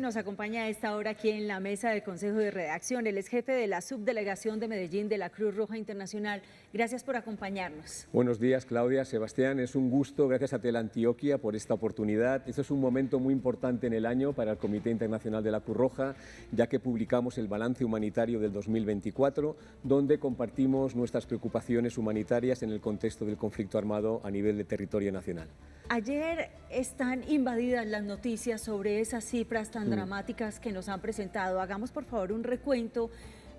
y nos acompaña a esta hora aquí en la mesa del Consejo de Redacción. Él es jefe de la subdelegación de Medellín de la Cruz Roja Internacional. Gracias por acompañarnos. Buenos días, Claudia, Sebastián. Es un gusto, gracias a Teleantioquia por esta oportunidad. Esto es un momento muy importante en el año para el Comité Internacional de la Cruz Roja, ya que publicamos el balance humanitario del 2024, donde compartimos nuestras preocupaciones humanitarias en el contexto del conflicto armado a nivel de territorio nacional. Ayer están invadidas las noticias sobre esas cifras tan dramáticas que nos han presentado. Hagamos por favor un recuento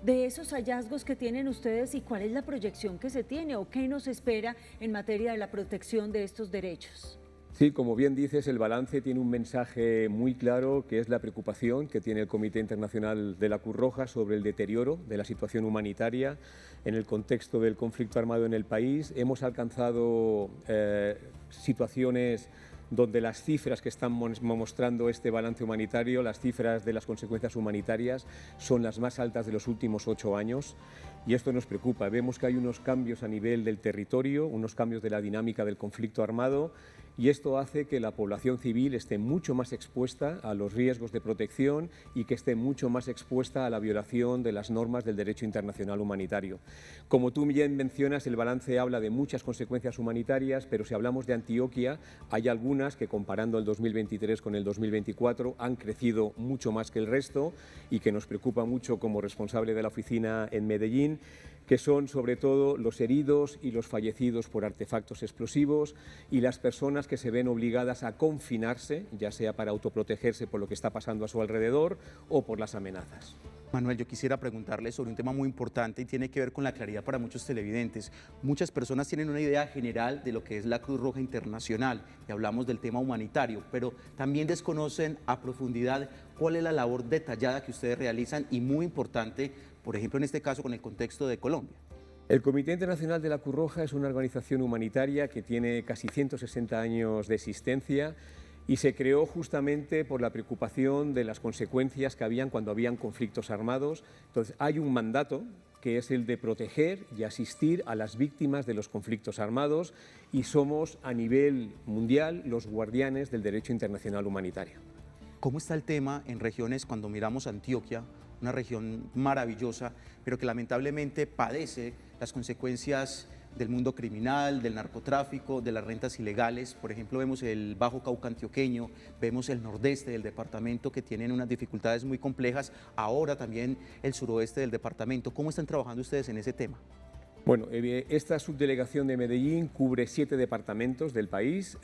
de esos hallazgos que tienen ustedes y cuál es la proyección que se tiene o qué nos espera en materia de la protección de estos derechos. Sí, como bien dices, el balance tiene un mensaje muy claro, que es la preocupación que tiene el Comité Internacional de la Cruz Roja sobre el deterioro de la situación humanitaria en el contexto del conflicto armado en el país. Hemos alcanzado situaciones donde las cifras que están mostrando este balance humanitario, las cifras de las consecuencias humanitarias, son las más altas de los últimos 8 años. Y esto nos preocupa. Vemos que hay unos cambios a nivel del territorio, unos cambios de la dinámica del conflicto armado, y esto hace que la población civil esté mucho más expuesta a los riesgos de protección y que esté mucho más expuesta a la violación de las normas del derecho internacional humanitario. Como tú bien mencionas, el balance habla de muchas consecuencias humanitarias, pero si hablamos de Antioquia, hay algunas que, comparando el 2023 con el 2024, han crecido mucho más que el resto y que nos preocupa mucho como responsable de la oficina en Medellín, que son sobre todo los heridos y los fallecidos por artefactos explosivos y las personas que se ven obligadas a confinarse, ya sea para autoprotegerse por lo que está pasando a su alrededor o por las amenazas. Manuel, yo quisiera preguntarle sobre un tema muy importante y tiene que ver con la claridad para muchos televidentes. Muchas personas tienen una idea general de lo que es la Cruz Roja Internacional y hablamos del tema humanitario, pero también desconocen a profundidad cuál es la labor detallada que ustedes realizan y muy importante, por ejemplo, en este caso con el contexto de Colombia. El Comité Internacional de la Cruz Roja es una organización humanitaria que tiene casi 160 años de existencia y se creó justamente por la preocupación de las consecuencias que habían cuando habían conflictos armados. Entonces, hay un mandato que es el de proteger y asistir a las víctimas de los conflictos armados y somos a nivel mundial los guardianes del derecho internacional humanitario. ¿Cómo está el tema en regiones cuando miramos Antioquia, una región maravillosa, pero que lamentablemente padece las consecuencias del mundo criminal, del narcotráfico, de las rentas ilegales? Por ejemplo, vemos el Bajo Cauca antioqueño, vemos el nordeste del departamento que tienen unas dificultades muy complejas, ahora también el suroeste del departamento. ¿Cómo están trabajando ustedes en ese tema? Bueno, esta subdelegación de Medellín cubre 7 departamentos del país.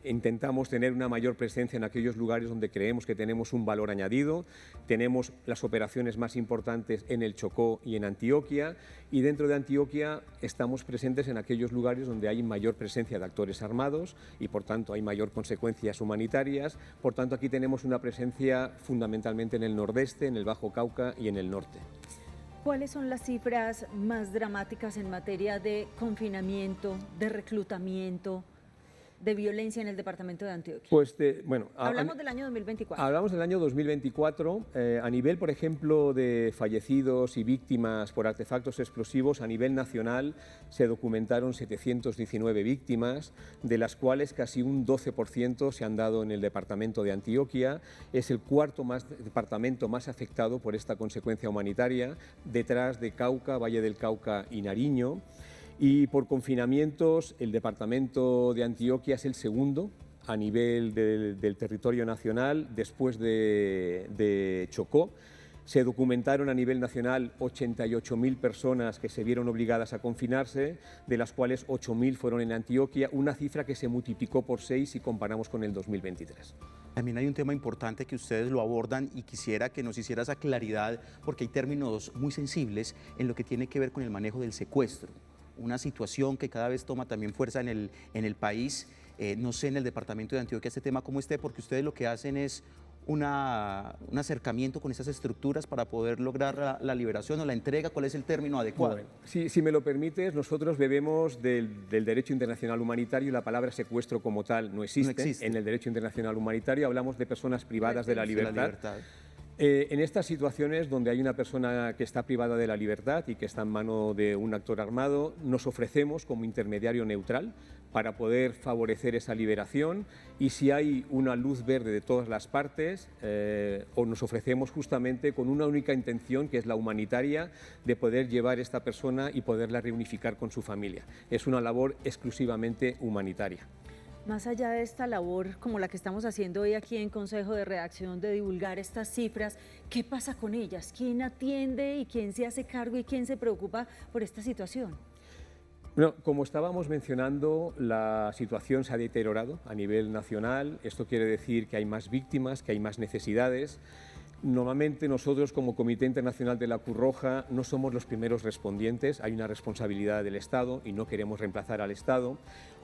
Intentamos tener una mayor presencia en aquellos lugares donde creemos que tenemos un valor añadido. Tenemos las operaciones más importantes en el Chocó y en Antioquia, y dentro de Antioquia estamos presentes en aquellos lugares donde hay mayor presencia de actores armados y por tanto hay mayor consecuencias humanitarias. Por tanto, aquí tenemos una presencia fundamentalmente en el nordeste, en el Bajo Cauca y en el norte. ¿Cuáles son las cifras más dramáticas en materia de confinamiento, de reclutamiento, de violencia en el departamento de Antioquia? Pues hablamos del año 2024. Hablamos del año 2024. A nivel, por ejemplo, de fallecidos y víctimas por artefactos explosivos, a nivel nacional se documentaron 719 víctimas, de las cuales casi un 12% se han dado en el departamento de Antioquia. Es el cuarto departamento más afectado por esta consecuencia humanitaria, detrás de Cauca, Valle del Cauca y Nariño. Y por confinamientos, el departamento de Antioquia es el segundo a nivel del territorio nacional, después de Chocó. Se documentaron a nivel nacional 88.000 personas que se vieron obligadas a confinarse, de las cuales 8.000 fueron en Antioquia, una cifra que se multiplicó por 6 si comparamos con el 2023. También hay un tema importante que ustedes lo abordan y quisiera que nos hiciera esa claridad, porque hay términos muy sensibles en lo que tiene que ver con el manejo del secuestro. Una situación que cada vez toma también fuerza en el país. No sé en el departamento de Antioquia este tema cómo esté, porque ustedes lo que hacen es un acercamiento con esas estructuras para poder lograr la liberación o la entrega. ¿Cuál es el término adecuado? Bueno, si me lo permites, nosotros bebemos del derecho internacional humanitario. La palabra secuestro como tal no existe. En el derecho internacional humanitario. Hablamos de personas privadas de la libertad. En estas situaciones donde hay una persona que está privada de la libertad y que está en mano de un actor armado, nos ofrecemos como intermediario neutral para poder favorecer esa liberación, y si hay una luz verde de todas las partes, o nos ofrecemos justamente con una única intención, que es la humanitaria, de poder llevar a esta persona y poderla reunificar con su familia. Es una labor exclusivamente humanitaria. Más allá de esta labor como la que estamos haciendo hoy aquí en Consejo de Redacción de divulgar estas cifras, ¿qué pasa con ellas? ¿Quién atiende y quién se hace cargo y quién se preocupa por esta situación? Bueno, como estábamos mencionando, la situación se ha deteriorado a nivel nacional. Esto quiere decir que hay más víctimas, que hay más necesidades. Normalmente nosotros, como Comité Internacional de la Cruz Roja, no somos los primeros respondientes. Hay una responsabilidad del Estado y no queremos reemplazar al Estado.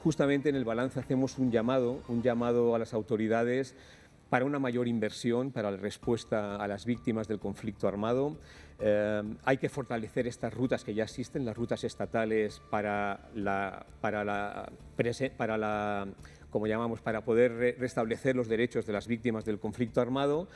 Justamente en el balance hacemos un llamado a las autoridades para una mayor inversión para la respuesta a las víctimas del conflicto armado. Hay que fortalecer estas rutas que ya existen, las rutas estatales para poder restablecer los derechos de las víctimas del conflicto armado.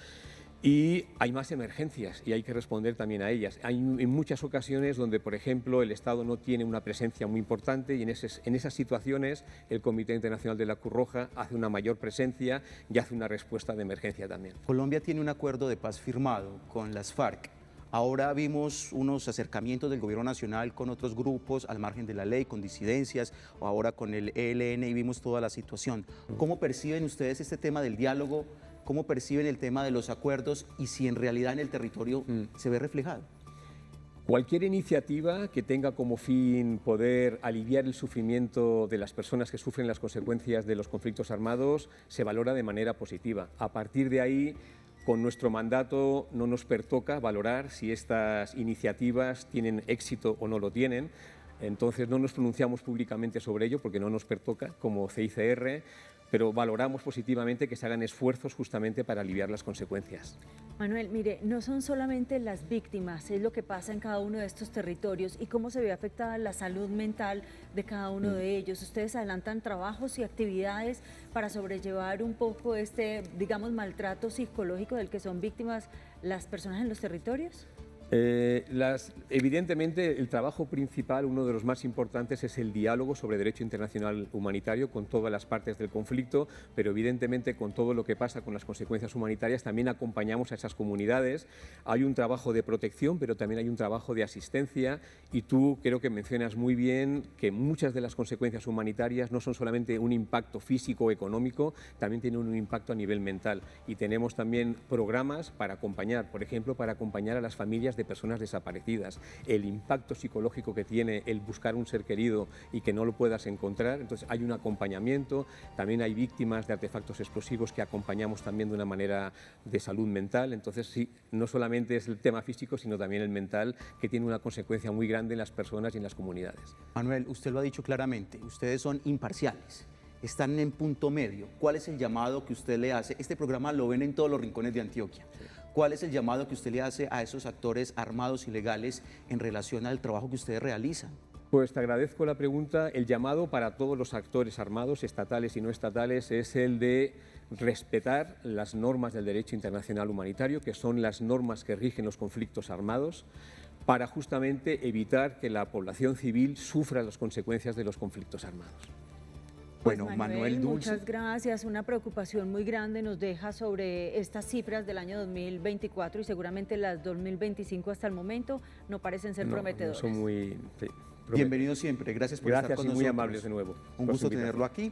Y hay más emergencias y hay que responder también a ellas. Hay en muchas ocasiones donde, por ejemplo, el Estado no tiene una presencia muy importante, y en esas situaciones el Comité Internacional de la Cruz Roja hace una mayor presencia y hace una respuesta de emergencia también. Colombia tiene un acuerdo de paz firmado con las FARC. Ahora vimos unos acercamientos del gobierno nacional con otros grupos al margen de la ley, con disidencias, o ahora con el ELN, y vimos toda la situación. ¿Cómo perciben ustedes este tema del diálogo? ¿Cómo perciben el tema de los acuerdos y si en realidad en el territorio se ve reflejado? Cualquier iniciativa que tenga como fin poder aliviar el sufrimiento de las personas que sufren las consecuencias de los conflictos armados se valora de manera positiva. A partir de ahí, con nuestro mandato no nos pertoca valorar si estas iniciativas tienen éxito o no lo tienen. Entonces no nos pronunciamos públicamente sobre ello porque no nos pertoca como CICR, pero valoramos positivamente que se hagan esfuerzos justamente para aliviar las consecuencias. Manuel, mire, no son solamente las víctimas, es lo que pasa en cada uno de estos territorios y cómo se ve afectada la salud mental de cada uno de ellos. ¿Ustedes adelantan trabajos y actividades para sobrellevar un poco este, digamos, maltrato psicológico del que son víctimas las personas en los territorios? Evidentemente, el trabajo principal, uno de los más importantes, es el diálogo sobre derecho internacional humanitario con todas las partes del conflicto, pero evidentemente con todo lo que pasa con las consecuencias humanitarias también acompañamos a esas comunidades. Hay un trabajo de protección, pero también hay un trabajo de asistencia, y tú creo que mencionas muy bien que muchas de las consecuencias humanitarias no son solamente un impacto físico o económico, también tienen un impacto a nivel mental, y tenemos también programas para acompañar, por ejemplo, para acompañar a las familias de personas desaparecidas, el impacto psicológico que tiene el buscar un ser querido y que no lo puedas encontrar. Entonces hay un acompañamiento, también hay víctimas de artefactos explosivos que acompañamos también de una manera de salud mental. Entonces sí, no solamente es el tema físico, sino también el mental, que tiene una consecuencia muy grande en las personas y en las comunidades. Manuel, usted lo ha dicho claramente, ustedes son imparciales, están en punto medio. ¿Cuál es el llamado que usted le hace? Este programa lo ven en todos los rincones de Antioquia. ¿Cuál es el llamado que usted le hace a esos actores armados ilegales en relación al trabajo que ustedes realizan? Pues te agradezco la pregunta. El llamado para todos los actores armados, estatales y no estatales, es el de respetar las normas del derecho internacional humanitario, que son las normas que rigen los conflictos armados, para justamente evitar que la población civil sufra las consecuencias de los conflictos armados. Pues bueno, Manuel Dulce, muchas gracias. Una preocupación muy grande nos deja sobre estas cifras del año 2024 y seguramente las 2025 hasta el momento no parecen ser prometedoras. Son muy... Sí, bienvenido siempre, gracias por estar con nosotros. Gracias y muy amables de nuevo. Un gusto tenerlo aquí.